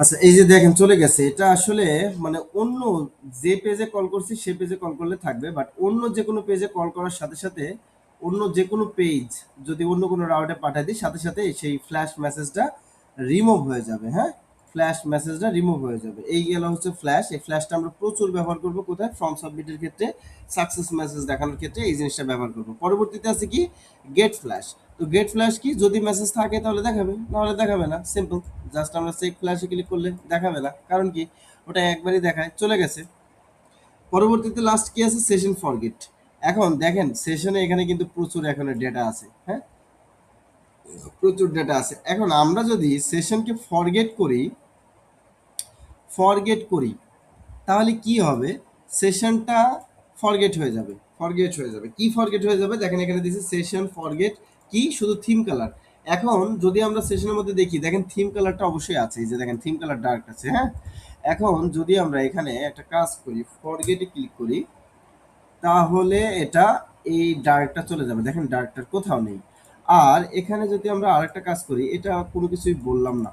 আচ্ছা, এই যে দেখেন চলে গেছে। এটা আসলে মানে অন্য যে পেজে কল করছি সে পেজে কল করলে থাকবে, বাট অন্য যে কোনো পেজে কল করার সাথে সাথে অন্য যে কোনো পেজ যদি অন্য কোনো রাউটে পাঠিয়ে দিই, সাথে সাথে সেই ফ্ল্যাশ মেসেজটা রিমুভ হয়ে যাবে। হ্যাঁ, ফ্ল্যাশ মেসেজটা রিমুভ হয়ে যাবে। এই গেল হচ্ছে ফ্ল্যাশ। এই ফ্ল্যাশটা আমরা প্রচুর ব্যবহার করব কোথায়? ফর্ম সাবমিটের ক্ষেত্রে, সাকসেস মেসেজ দেখানোর ক্ষেত্রে এই জিনিসটা ব্যবহার করব। পরবর্তীতে আছে কি? Get flash. তো গেট ফ্ল্যাশ কি? যদি মেসেজ থাকে তাহলে দেখাবে, নাহলে দেখাবে না, সিম্পল। জাস্ট আমরা চেক ফ্ল্যাশে ক্লিক করলে দেখাবে না, কারণ কি? ওটা একবারই দেখায়, চলে গেছে। পরবর্তীতে লাস্ট কি আছে? Session forget. এখন দেখেন সেশনে এখানে কিন্তু প্রচুর এখানে ডেটা আছে। হ্যাঁ, প্রচুর ডেটা আছে। এখন আমরা যদি সেশনকে ফরগেট করি তাহলে কি হবে? সেশনটা ফরগেট হয়ে যাবে। কি ফরগেট হয়ে যাবে? দেখেন এখানে দিয়েছে সেশন ফরগেট কি? শুধু থিম কালার। এখন যদি আমরা সেশনের মধ্যে দেখি, দেখেন থিম কালারটা অবশ্যই আছে। এই যে দেখেন থিম কালার ডার্ক আছে। হ্যাঁ, এখন যদি আমরা এখানে একটা কাজ করি, ফরগেটে ক্লিক করি, তাহলে এটা এই ডার্কটা চলে যাবে। দেখেন ডার্কটার কোথাও নেই। আর এখানে যদি আমরা আরেকটা কাজ করি, এটা কোনো কিছুই বললাম না,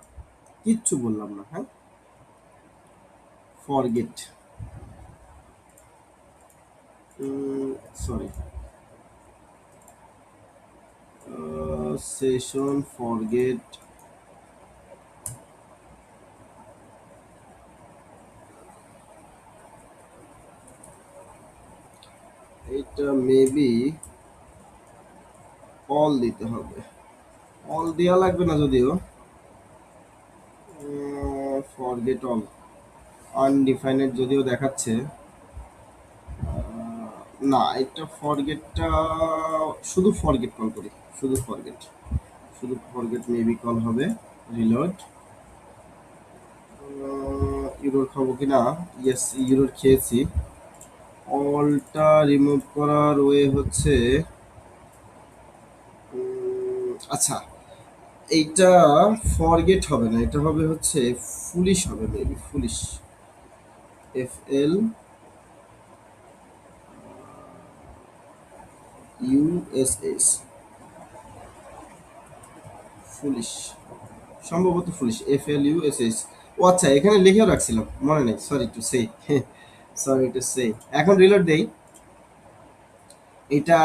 কিচ্ছু বললাম না। হ্যাঁ, ফরগেট, সরি, সেশন ফরগেট, এটা মেবি অল দিতে হবে। অল দেওয়া লাগবে না যদিও, ফরগেট অল আনডিফাইনেড যদিও দেখাচ্ছে। না, এটা ফরগেটটা শুধু ফরগেট কল করি, শুধু ফরগেট মেবি কল হবে। রিলোড। ইউরোর খাবো কি না? ইয়েস, ইউরোর খেয়েছি। অলটা রিমুভ করার ওয়ে হচ্ছে আচ্ছা, এইটা ফরগেট হবে না, এটা হবে হচ্ছে ফুলিশ হবে, মেবি ফুলিশ, FLUSS, ফুলিশ, সম্ভবত ফুলিশ, FLUSS। ও আচ্ছা, এখানে লিখেও রাখছিলাম, মনে নেই, sorry to say. Sorry to say. এখন রিলোড দেই। এটা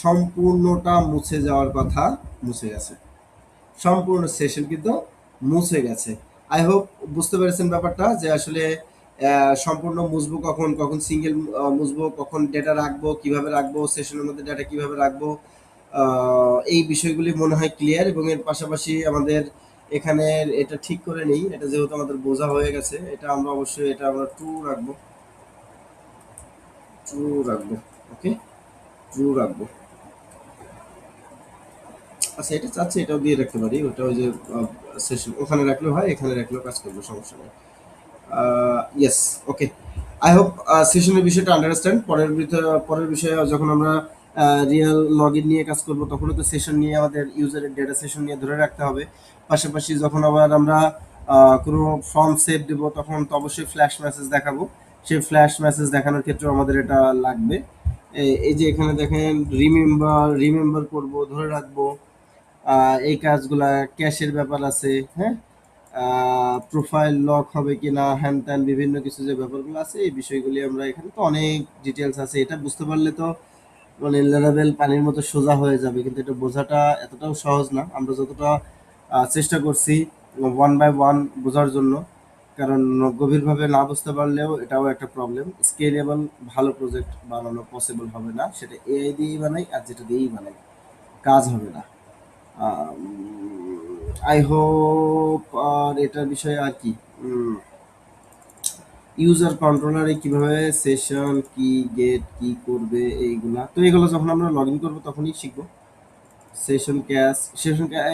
সম্পূর্ণটা মুছে যাওয়ার কথা, মুছে গেছে। সম্পূর্ণ সেশন কিন্তু মুছে গেছে। আই হোপ বুঝতে পেরেছেন ব্যাপারটা, যে আসলে সম্পূর্ণ মুছবো কখন, কখন সিঙ্গেল মুছবো, কখন ডেটা রাখবো, কিভাবে রাখবো, সেশনের মধ্যে ডেটা কিভাবে রাখবো। এই বিষয়গুলি মনে হয় ক্লিয়ার, এবং এর পাশাপাশি আমাদের এখানে এটা ঠিক করে নেই। এটা যেহেতু আমাদের বোঝা হয়ে গেছে, এটা আমরা অবশ্যই এটা আমরা ট্রু রাখবো। ওকে, ট্রু রাখবো। আচ্ছা, এটা চাচ্ছি এটাও দিয়ে রাখতে পারি, ওটা ওই যে সেশন ওখানে রাখলেও হয়, এখানে রাখলেও কাজ করবে, সমস্যা নেই। Yes, okay. আই হোপ সেশনের বিষয়টা আন্ডারস্ট্যান্ড। পরের বিষয়ে যখন আমরা রিয়েল লগ ইন নিয়ে কাজ করব, তখনও তো সেশন নিয়ে আমাদের ইউজারের ডেটা সেশন নিয়ে ধরে রাখতে হবে। পাশাপাশি যখন আবার আমরা কোনো ফর্ম সেভ দেবো, তখন তো অবশ্যই ফ্ল্যাশ মেসেজ দেখাবো। সেই ফ্ল্যাশ মেসেজ দেখানোর ক্ষেত্রেও আমাদের এটা লাগবে। এই যে এখানে দেখেন রিমেম্বার করব, ধরে রাখবো, এই কাজগুলা, ক্যাশের ব্যাপার আছে। হ্যাঁ, প্রোফাইল লক হবে কিনা, হ্যান ত্যান বিভিন্ন কিছু যে ব্যাপারগুলো আছে, এই বিষয়গুলি আমরা এখানে তো অনেক ডিটেলস আছে। এটা বুঝতে পারলে তো মানে লেভেল পানির মতো সোজা হয়ে যাবে, কিন্তু এটা বোঝাটা এতটাও সহজ না। আমরা যতটা চেষ্টা করছি ওয়ান বাই ওয়ান বোঝার জন্য, কারণ গভীরভাবে না বুঝতে পারলেও এটাও একটা প্রবলেম। স্কেলেবল ভালো প্রজেক্ট বানানো পসিবল হবে না, সেটা এআই দিয়েই বানাই আর যেটা দিয়েই বানাই, কাজ হবে না। I hope. আর এটার বিষয়ে আর কি, ইউজার কন্ট্রোলারে কিভাবে সেশন কি গেট কি করবে, এইগুলা তো এগুলো যখন আমরা লগ ইন করবো তখনই শিখবো। সেশন ক্যাশ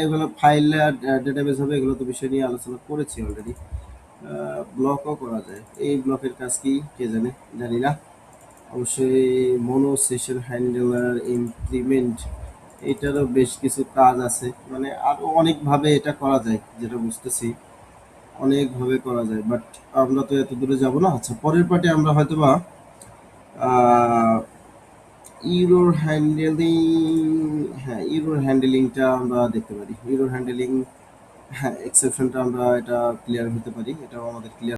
এগুলো ফাইল ডেটাবেস হবে, এগুলো তো বিষয় নিয়ে আলোচনা করেছি অলরেডি। ব্লকও করা যায়, এই ব্লকের কাজ কি কে জানে, জানি না। অবশ্যই মনো সেশন হ্যান্ডেলার ইমপ্লিমেন্ট, এটারও বেশ কিছু কাজ আছে, মানে আরো অনেকভাবে এটা করা যায়, যেটা বুঝতেছি অনেকভাবে করা যায়, বাট আমরা তো এত দূরে যাব না। আচ্ছা, পরের পার্টে আমরা হয়তো বা ইউরোর হ্যান্ডেলিং, হ্যাঁ ইউরোর হ্যান্ডেলিংটা আমরা দেখতে পারি। ইউরোর হ্যান্ডেলিং হ্যাঁ, এক্সেপশনটা আমরা এটা ক্লিয়ার হতে পারি, এটাও আমাদের ক্লিয়ার